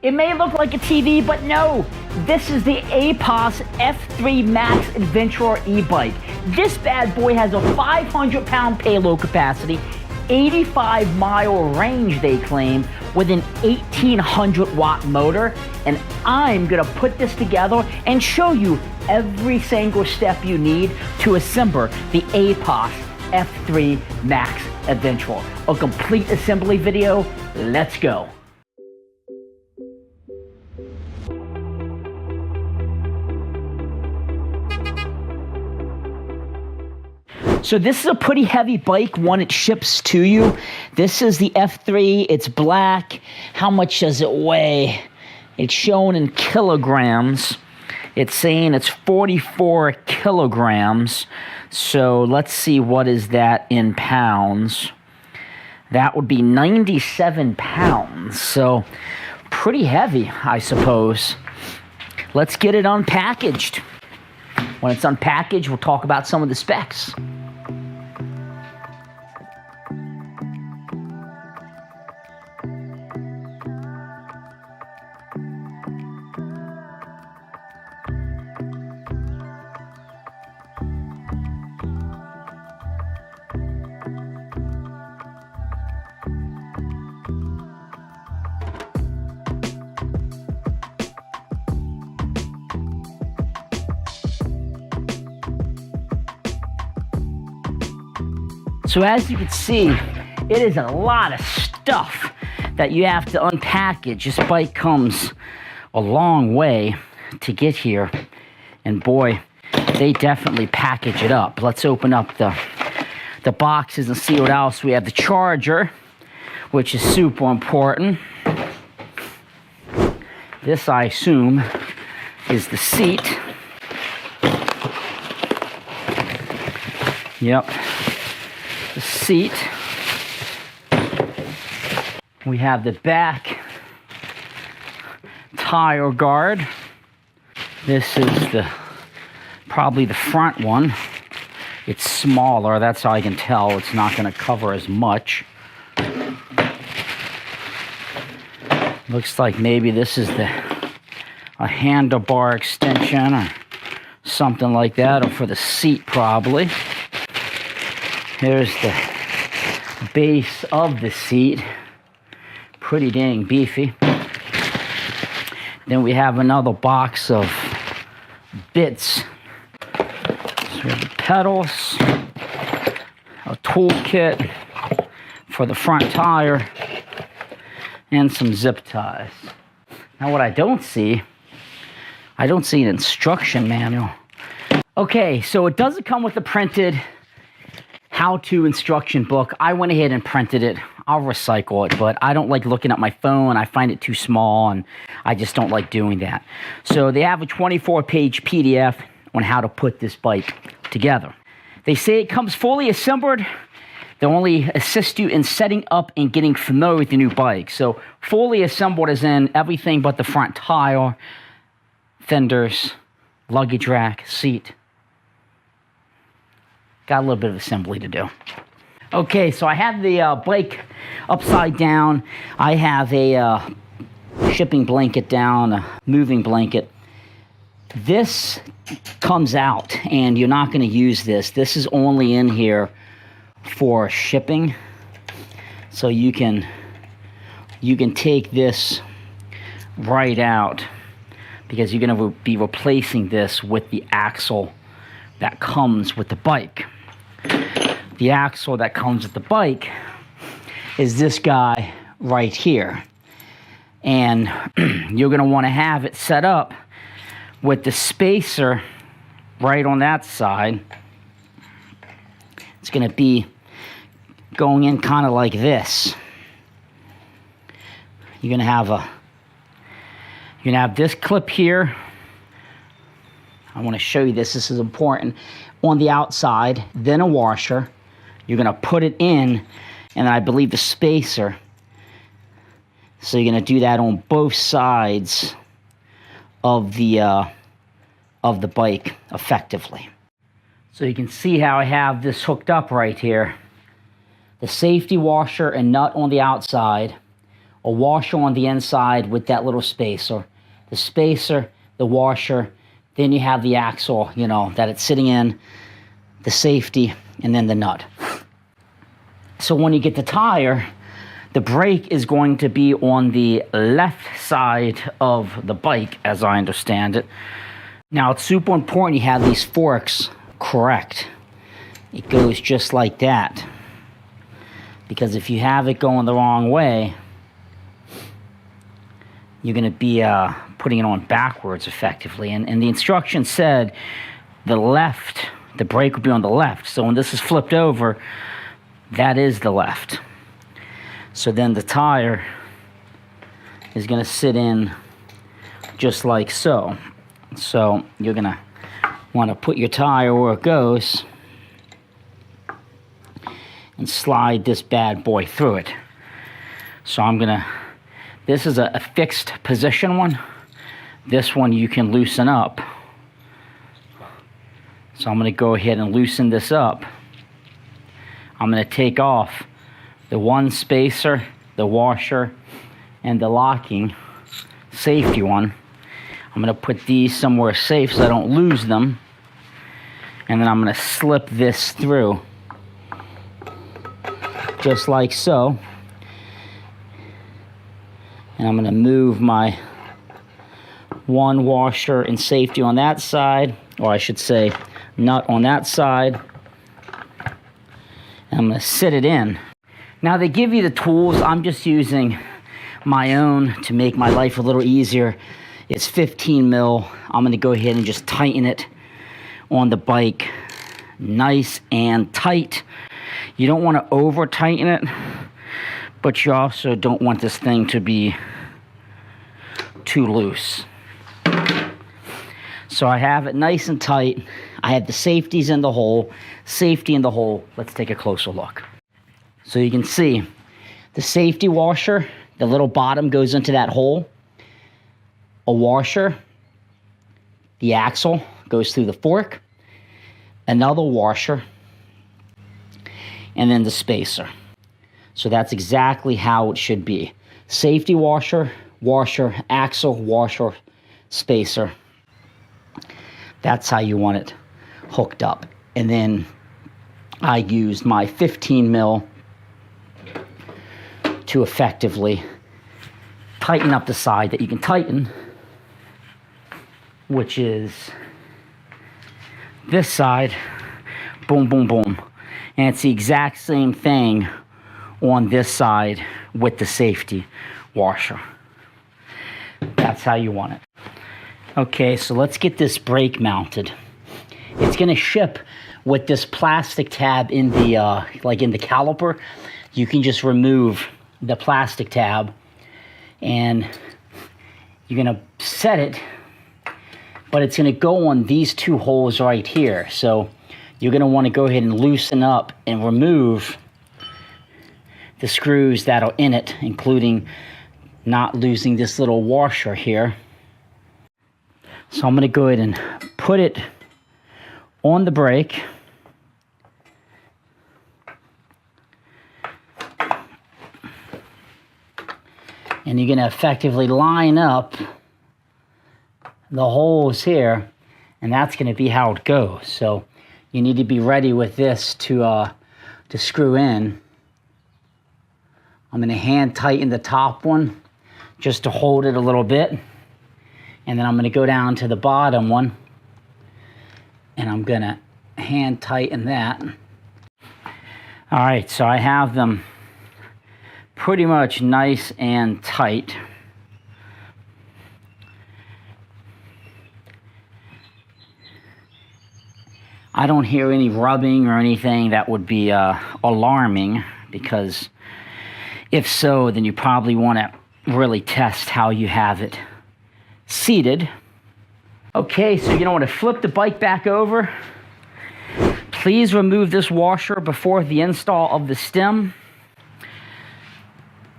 It may look like a TV, but no, this is the Aipas F3 Max Adventurer e-bike. This bad boy has a 500-pound payload capacity, 85-mile range, they claim, with an 1800-watt motor. And I'm gonna put this together and show you every single step you need to assemble the Aipas F3 Max Adventurer. A complete assembly video. Let's go. So this is a pretty heavy bike when it ships to you. This is the F3, it's black. How much does it weigh? It's shown in kilograms. It's saying it's 44 kilograms. So let's see, what is that in pounds? That would be 97 pounds. So pretty heavy, I suppose. Let's get it unpackaged. When it's unpackaged, we'll talk about some of the specs. So as you can see, it is a lot of stuff that you have to unpackage. This bike comes a long way to get here. And boy, they definitely package it up. Let's open up the boxes and see what else. We have the charger, which is super important. This, I assume, is the seat. Yep. The seat. We have the back tire guard. This is probably the front one. It's smaller, that's how I can tell. It's not going to cover as much. Looks like maybe this is a handlebar extension or something like that, or for the seat probably. Here's the base of the seat. Pretty dang beefy. Then we have another box of bits. So we have the pedals, a toolkit for the front tire, and some zip ties. Now what I don't see an instruction manual. Okay, so it doesn't come with a printed how-to instruction book. I went ahead and printed it. I'll recycle it, but I don't like looking at my phone. I find it too small, and I just don't like doing that. So they have a 24-page PDF on how to put this bike together. They say it comes fully assembled. They'll only assist you in setting up and getting familiar with the new bike. So fully assembled is in everything but the front tire, fenders, luggage rack, seat. Got a little bit of assembly to do. Okay, so I have the bike upside down. I have a shipping blanket down, a moving blanket. This comes out, and you're not going to use this. This is only in here for shipping. So you can take this right out, because you're going to be replacing this with the axle that comes with the bike. The axle that comes with the bike is this guy right here. And you're going to want to have it set up with the spacer right on that side. It's going to be going in kind of like this. You're going to have this clip here. I want to show you this. This is important. On the outside, then a washer. You're going to put it in, and I believe the spacer. So you're going to do that on both sides of the bike effectively. So you can see how I have this hooked up right here. The safety washer and nut on the outside. a washer on the inside with that little spacer. The spacer, the washer, then you have the axle, you know, that it's sitting in, the safety, and then the nut. So when you get the tire, the brake is going to be on the left side of the bike, as I understand it. Now, it's super important you have these forks correct. It goes just like that. Because if you have it going the wrong way, you're going to be putting it on backwards effectively. And the instruction said the left, the brake would be on the left. So when this is flipped over, that is the left. So then the tire is going to sit in just like so. So you're going to want to put your tire where it goes and slide this bad boy through it. So I'm going to, this is a fixed position one. This one you can loosen up. So I'm going to go ahead and loosen this up. I'm going to take off the one spacer, the washer, and the locking safety one. I'm going to put these somewhere safe so I don't lose them. And then I'm going to slip this through. Just like so. And I'm going to move my one washer and safety on that side, or I should say nut on that side. And I'm going to sit it in. Now they give you the tools. I'm just using my own to make my life a little easier. It's 15 mil. I'm going to go ahead and just tighten it on the bike nice and tight. You don't want to over tighten it, but you also don't want this thing to be too loose. So I have it nice and tight. I have the safeties in the hole, safety in the hole. Let's take a closer look. So you can see the safety washer, the little bottom goes into that hole. A washer, the axle goes through the fork. Another washer, and then the spacer. So that's exactly how it should be. Safety washer, washer, axle, washer, spacer. That's how you want it hooked up. And then I used my 15 mil to effectively tighten up the side that you can tighten, which is this side. Boom, boom, boom. And it's the exact same thing on this side with the safety washer. That's how you want it. Okay, so let's get this brake mounted. It's going to ship with this plastic tab in the like in the caliper. You can just remove the plastic tab and you're going to set it, but it's going to go on these two holes right here. So you're going to want to go ahead and loosen up and remove the screws that are in it, including not losing this little washer here. So I'm going to go ahead and put it on the brake. And you're going to effectively line up the holes here, and that's going to be how it goes. So you need to be ready with this to screw in. I'm going to hand tighten the top one just to hold it a little bit. And then I'm going to go down to the bottom one, and I'm going to hand tighten that. All right, so I have them pretty much nice and tight. I don't hear any rubbing or anything that would be alarming, because if so, then you probably want to really test how you have it seated. Okay, so you want to flip the bike back over. Please remove this washer before the install of the stem.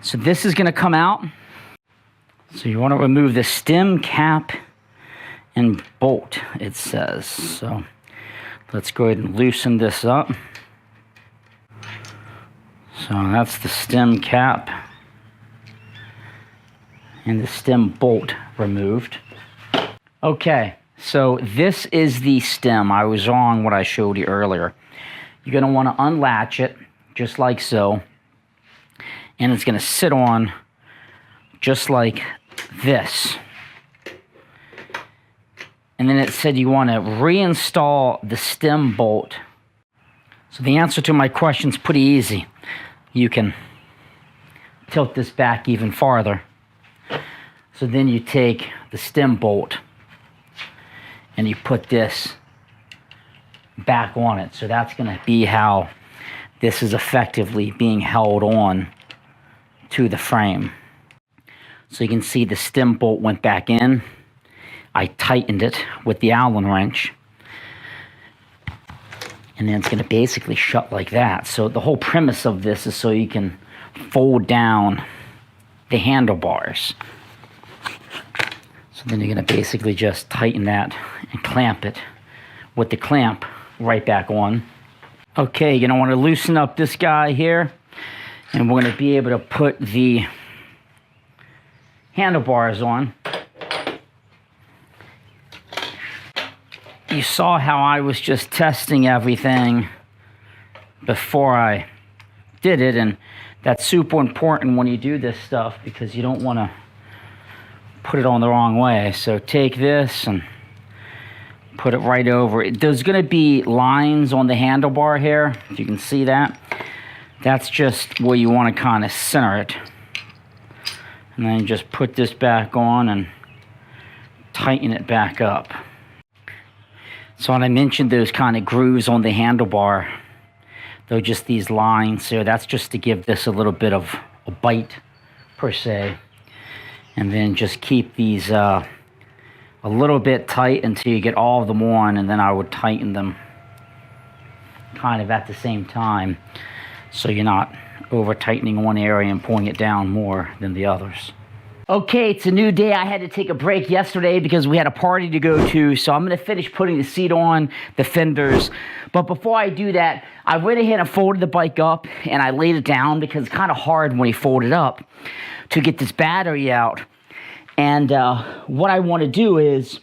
So this is going to come out. So you want to remove the stem cap and bolt, it says. So let's go ahead and loosen this up. So that's the stem cap. and the stem bolt removed. Okay, so this is the stem. I was wrong what I showed you earlier. You're going to want to unlatch it, just like so. And it's going to sit on just like this. And then it said you want to reinstall the stem bolt. So the answer to my question is pretty easy. You can tilt this back even farther. So then you take the stem bolt and you put this back on it. So that's going to be how this is effectively being held on to the frame. So you can see the stem bolt went back in. I tightened it with the Allen wrench. And then it's going to basically shut like that. So the whole premise of this is so you can fold down the handlebars. So then you're going to basically just tighten that and clamp it with the clamp right back on. Okay, you're going to want to loosen up this guy here. And we're going to be able to put the handlebars on. You saw how I was just testing everything before I did it, and that's super important when you do this stuff because you don't want to put it on the wrong way. So take this and put it right over it. There's going to be lines on the handlebar here, if you can see that. That's just where you want to kind of center it. And then just put this back on and tighten it back up. So when I mentioned those kind of grooves on the handlebar, they're just these lines here. That's just to give this a little bit of a bite, per se. And then just keep these a little bit tight until you get all of them on, and then I would tighten them kind of at the same time, so you're not over-tightening one area and pulling it down more than the others. Okay, it's a new day. I had to take a break yesterday because we had a party to go to, so I'm going to finish putting the seat on, the fenders. But before I do that, I went ahead and folded the bike up, and I laid it down because it's kind of hard when you fold it up to get this battery out. And what I want to do is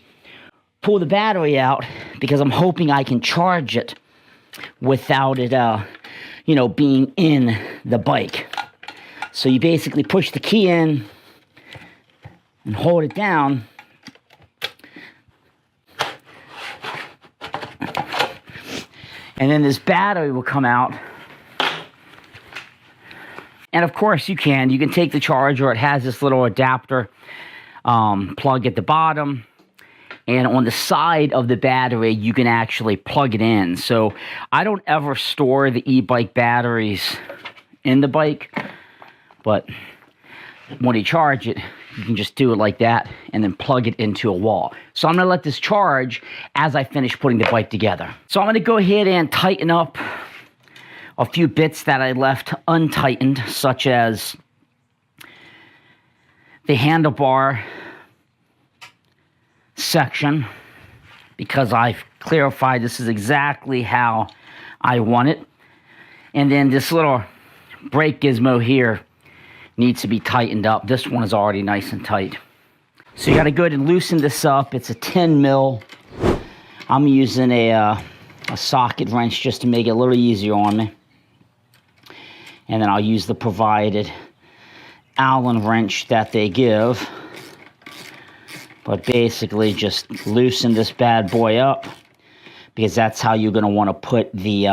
pull the battery out because I'm hoping I can charge it without it, being in the bike. So you basically push the key in and hold it down. And then this battery will come out. And of course you can take the charger. It has this little adapter plug at the bottom. And on the side of the battery, you can actually plug it in. So I don't ever store the e-bike batteries in the bike. But when you charge it, you can just do it like that and then plug it into a wall. So I'm going to let this charge as I finish putting the bike together. So I'm going to go ahead and tighten up a few bits that I left untightened, such as the handlebar section, because I've clarified this is exactly how I want it. And then this little brake gizmo here needs to be tightened up. This one is already nice and tight. So you got to go ahead and loosen this up. It's a 10 mil. I'm using a socket wrench just to make it a little easier on me. And then I'll use the provided Allen wrench that they give. But basically just loosen this bad boy up, because that's how you're going to want to put the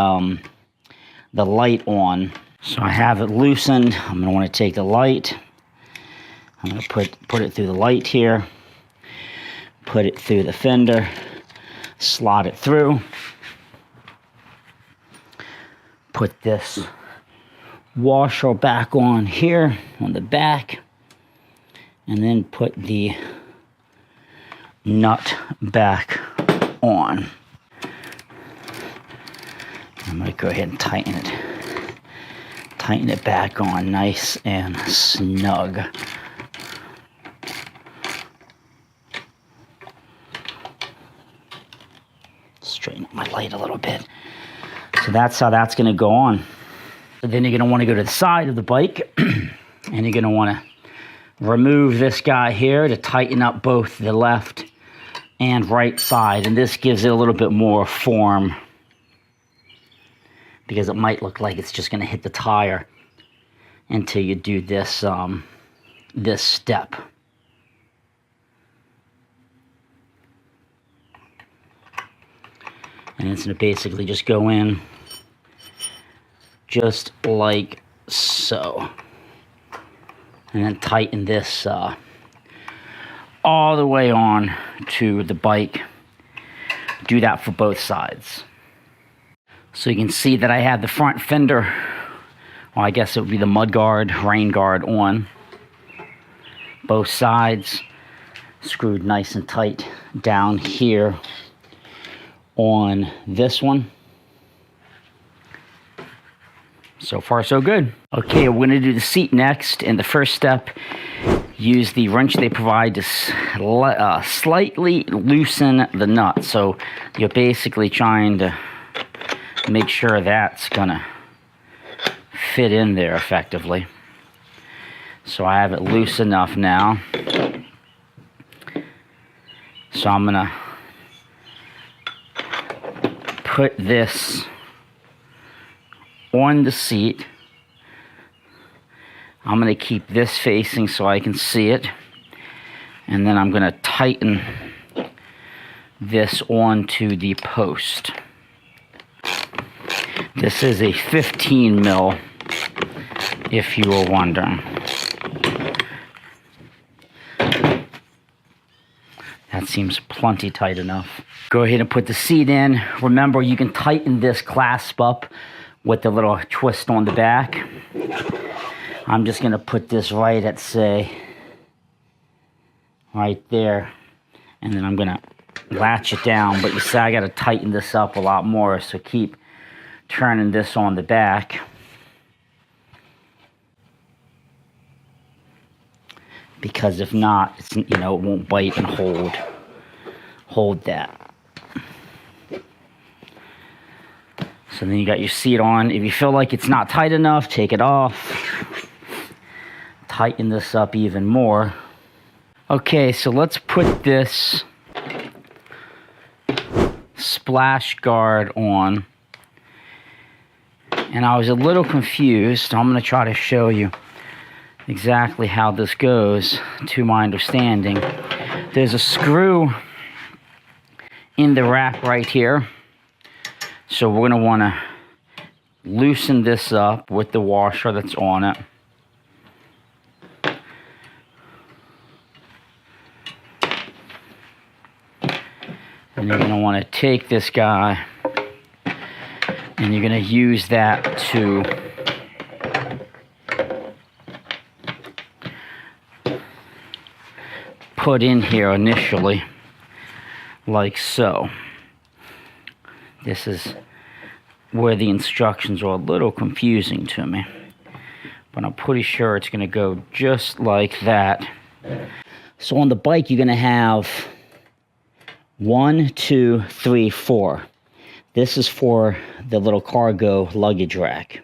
light on. So I have it loosened. I'm going to want to take the light. I'm going to put it through the light here. Put it through the fender. Slot it through. Put this washer back on here on the back. And then put the nut back on. I'm going to go ahead and tighten it. Tighten it back on nice and snug. Straighten up my light a little bit. So that's how that's going to go on. So then you're going to want to go to the side of the bike and you're going to want to remove this guy here to tighten up both the left and right side, and this gives it a little bit more form, because it might look like it's just going to hit the tire until you do this this step. And it's going to basically just go in just like so. And then tighten this all the way on to the bike. Do that for both sides. So you can see that I have the front fender, well, I guess it would be the mud guard, rain guard on. Both sides screwed nice and tight down here on this one. So far, so good. Okay, we're going to do the seat next. And the first step, use the wrench they provide to slightly loosen the nut. So you're basically trying to make sure that's going to fit in there effectively. So I have it loose enough now. So I'm going to put this on the seat. I'm going to keep this facing so I can see it. And then I'm going to tighten this onto the post. This is a 15 mil, if you were wondering. That seems plenty tight enough. Go ahead and put the seat in. Remember, you can tighten this clasp up with the little twist on the back. I'm just going to put this right at, say, right there. And then I'm going to latch it down. But you see, I got to tighten this up a lot more. So keep turning this on the back. Because if not, it's, you know, it won't bite and hold that. So then you got your seat on. If you feel like it's not tight enough, take it off. Tighten this up even more. Okay, so let's put this splash guard on. And I was a little confused. I'm going to try to show you exactly how this goes to my understanding. There's a screw in the rack right here. So we're going to want to loosen this up with the washer that's on it. And you're going to want to take this guy and you're going to use that to put in here initially, like so. This is where the instructions are a little confusing to me, but I'm pretty sure it's going to go just like that. So on the bike, you're going to have 1, 2, 3, 4. This is for the little cargo luggage rack.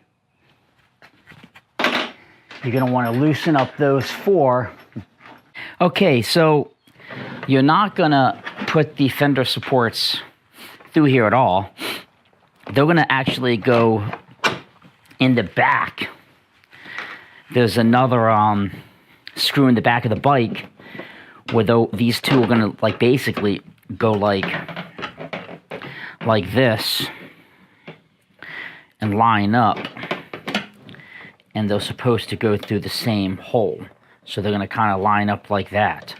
You're going to want to loosen up those 4. Okay, so you're not going to put the fender supports through here at all. They're going to actually go in the back. There's another screw in the back of the bike where these two are going to like basically go like this and line up, and they're supposed to go through the same hole. So they're going to kind of line up like that.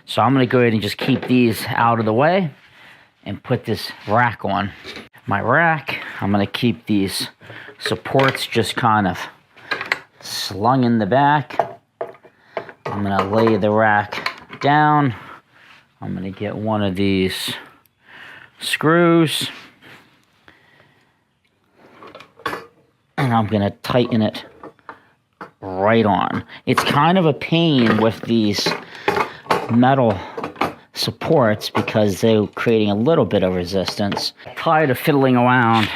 So I'm going to go ahead and just keep these out of the way and put this rack on. My rack, I'm going to keep these supports just kind of slung in the back. I'm going to lay the rack down. I'm going to get one of these screws. And I'm going to tighten it right on. It's kind of a pain with these metal supports because they're creating a little bit of resistance. Tired of fiddling around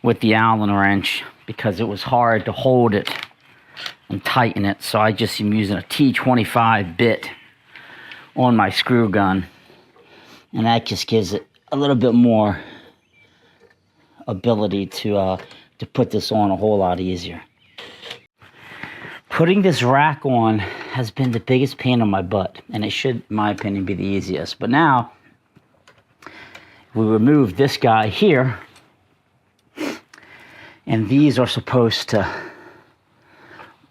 with the Allen wrench because it was hard to hold it and tighten it. So I just am using a T25 bit on my screw gun, and that just gives it a little bit more ability to put this on a whole lot easier. Putting this rack on has been the biggest pain in my butt, and it should, in my opinion, be the easiest. But now we remove this guy here, and these are supposed to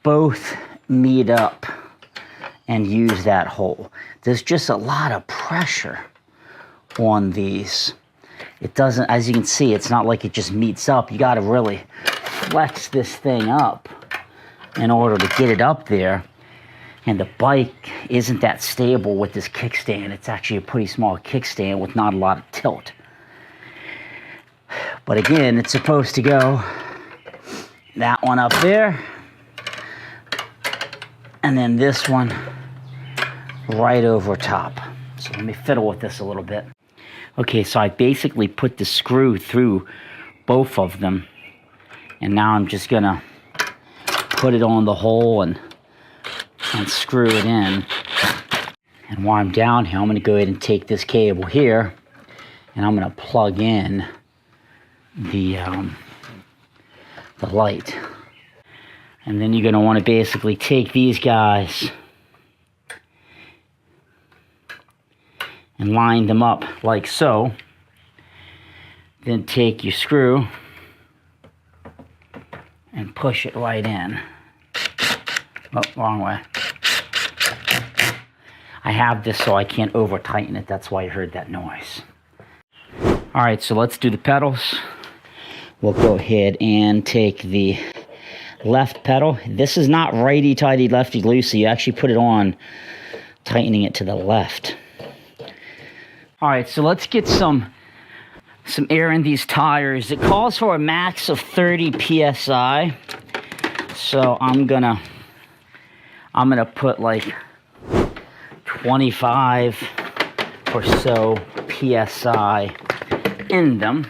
both meet up and use that hole. There's just a lot of pressure on these. It doesn't, as you can see, it's not like it just meets up. You got to really flex this thing up in order to get it up there. And the bike isn't that stable with this kickstand. It's actually a pretty small kickstand with not a lot of tilt. But again, it's supposed to go that one up there, and then this one right over top. So let me fiddle with this a little bit. Okay, so I basically put the screw through both of them, and now I'm just gonna put it on the hole and screw it in. And while I'm down here, I'm gonna go ahead and take this cable here, and I'm gonna plug in the light. And then you're gonna wanna basically take these guys and line them up like so. Then take your screw and push it right in. Oh, wrong way. I have this so I can't over tighten it. That's why you heard that noise. All right, so let's do the pedals. We'll go ahead and take the left pedal. This is not righty-tighty, lefty-loosey. You actually put it on, tightening it to the left. All right, so let's get some air in these tires. It calls for a max of 30 PSI. So I'm gonna put like 25 or so PSI in them.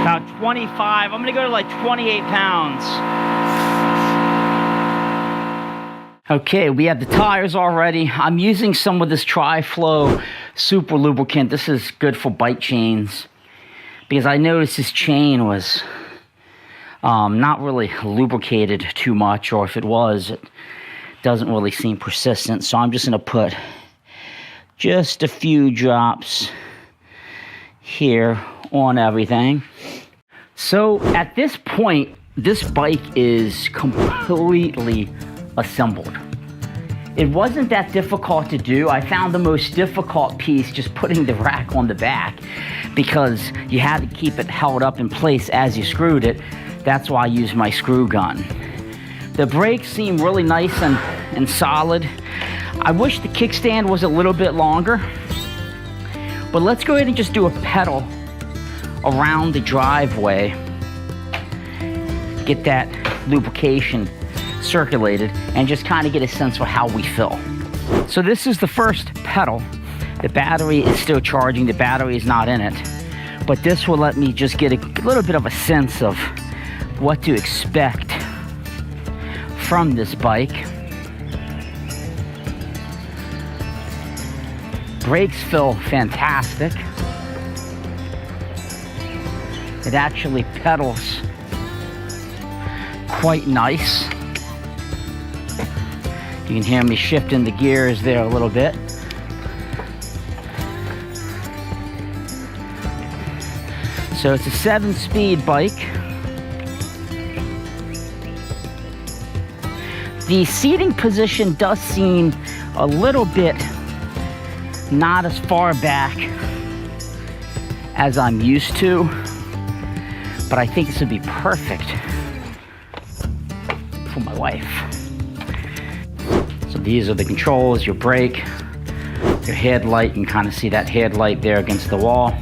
About 25, I'm gonna go to like 28 pounds. Okay, we have the tires already. I'm using some of this Tri-Flow super lubricant. This is good for bike chains because I noticed this chain was not really lubricated too much, or if it was, it doesn't really seem persistent. So I'm just gonna put just a few drops here on everything. So at this point, this bike is completely assembled. It wasn't that difficult to do. I found the most difficult piece just putting the rack on the back because you had to keep it held up in place as you screwed it. That's why I used my screw gun. The brakes seem really nice and solid. I wish the kickstand was a little bit longer, but let's go ahead and just do a pedal around the driveway. Get that lubrication circulated and just kind of get a sense for how we feel. So this is the first pedal. The battery is still charging, the battery is not in it, but this will let me just get a little bit of a sense of what to expect from this bike. Brakes feel fantastic. It actually pedals quite nice. You can hear me shifting the gears there a little bit. So it's a 7-speed bike. The seating position does seem a little bit not as far back as I'm used to, but I think this would be perfect for my wife. So these are the controls, your brake, your headlight. You can kind of see that headlight there against the wall.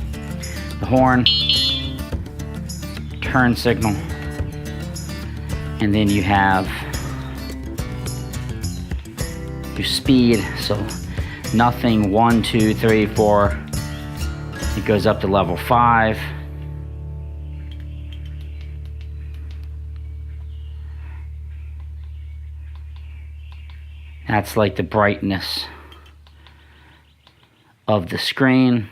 the horn, turn signal, and then you have your speed. So nothing 1, 2, 3, 4. It goes up to level 5. That's like the brightness of the screen.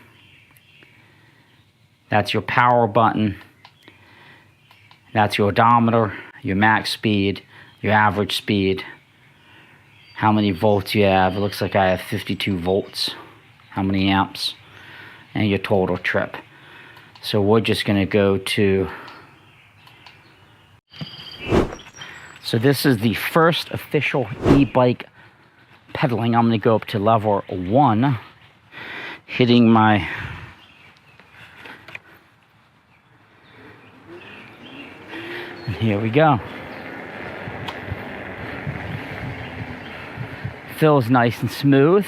That's your power button. That's your odometer, your max speed, your average speed, how many volts you have. It looks like I have 52 volts. How many amps, and your total trip. So we're just gonna go to, so this is the first official e-bike pedaling. I'm gonna go up to level 1, hitting my and here we go. Feels nice and smooth.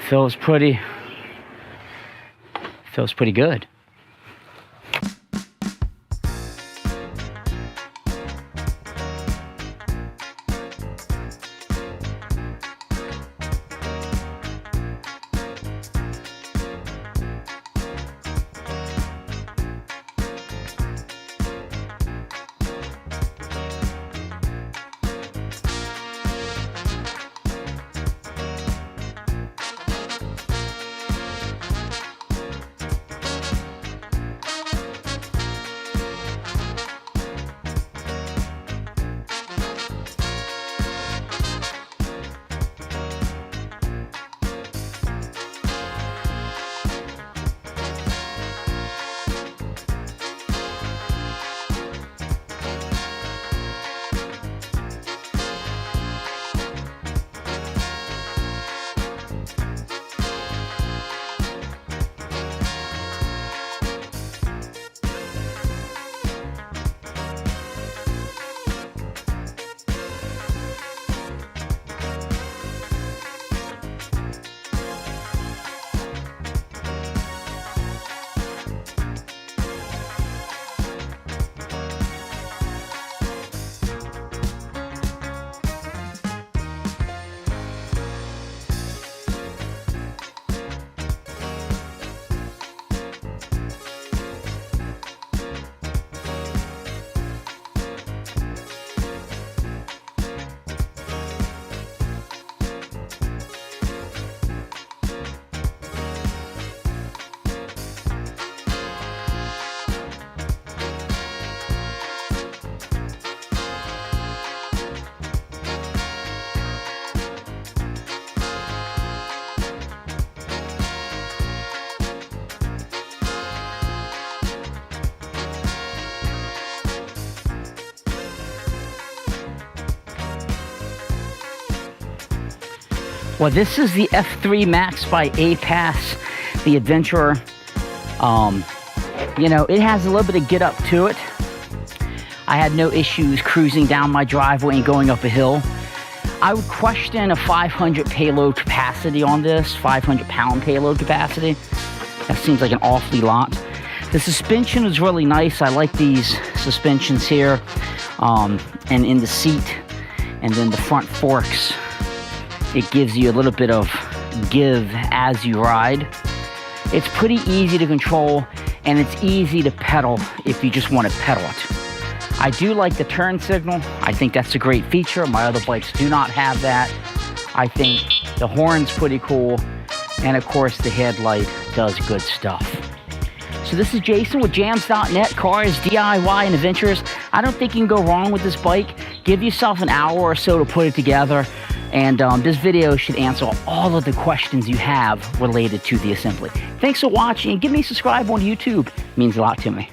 Feels pretty good. Well, this is the F3 Max by Aipas, the Adventurer. You know, it has a little bit of get up to it. I had no issues cruising down my driveway and going up a hill. I would question a 500 payload capacity on this, 500-pound payload capacity. That seems like an awfully lot. The suspension is really nice. I like these suspensions here, and in the seat, and then the front forks. It gives you a little bit of give as you ride. It's pretty easy to control, and it's easy to pedal if you just want to pedal it. I do like the turn signal. I think that's a great feature. My other bikes do not have that. I think the horn's pretty cool, and of course the headlight does good stuff. So this is Jason with Jams.net, cars, DIY, and adventures. I don't think you can go wrong with this bike. Give yourself an hour or so to put it together. And this video should answer all of the questions you have related to the assembly. Thanks for watching, and give me a subscribe on YouTube. It means a lot to me.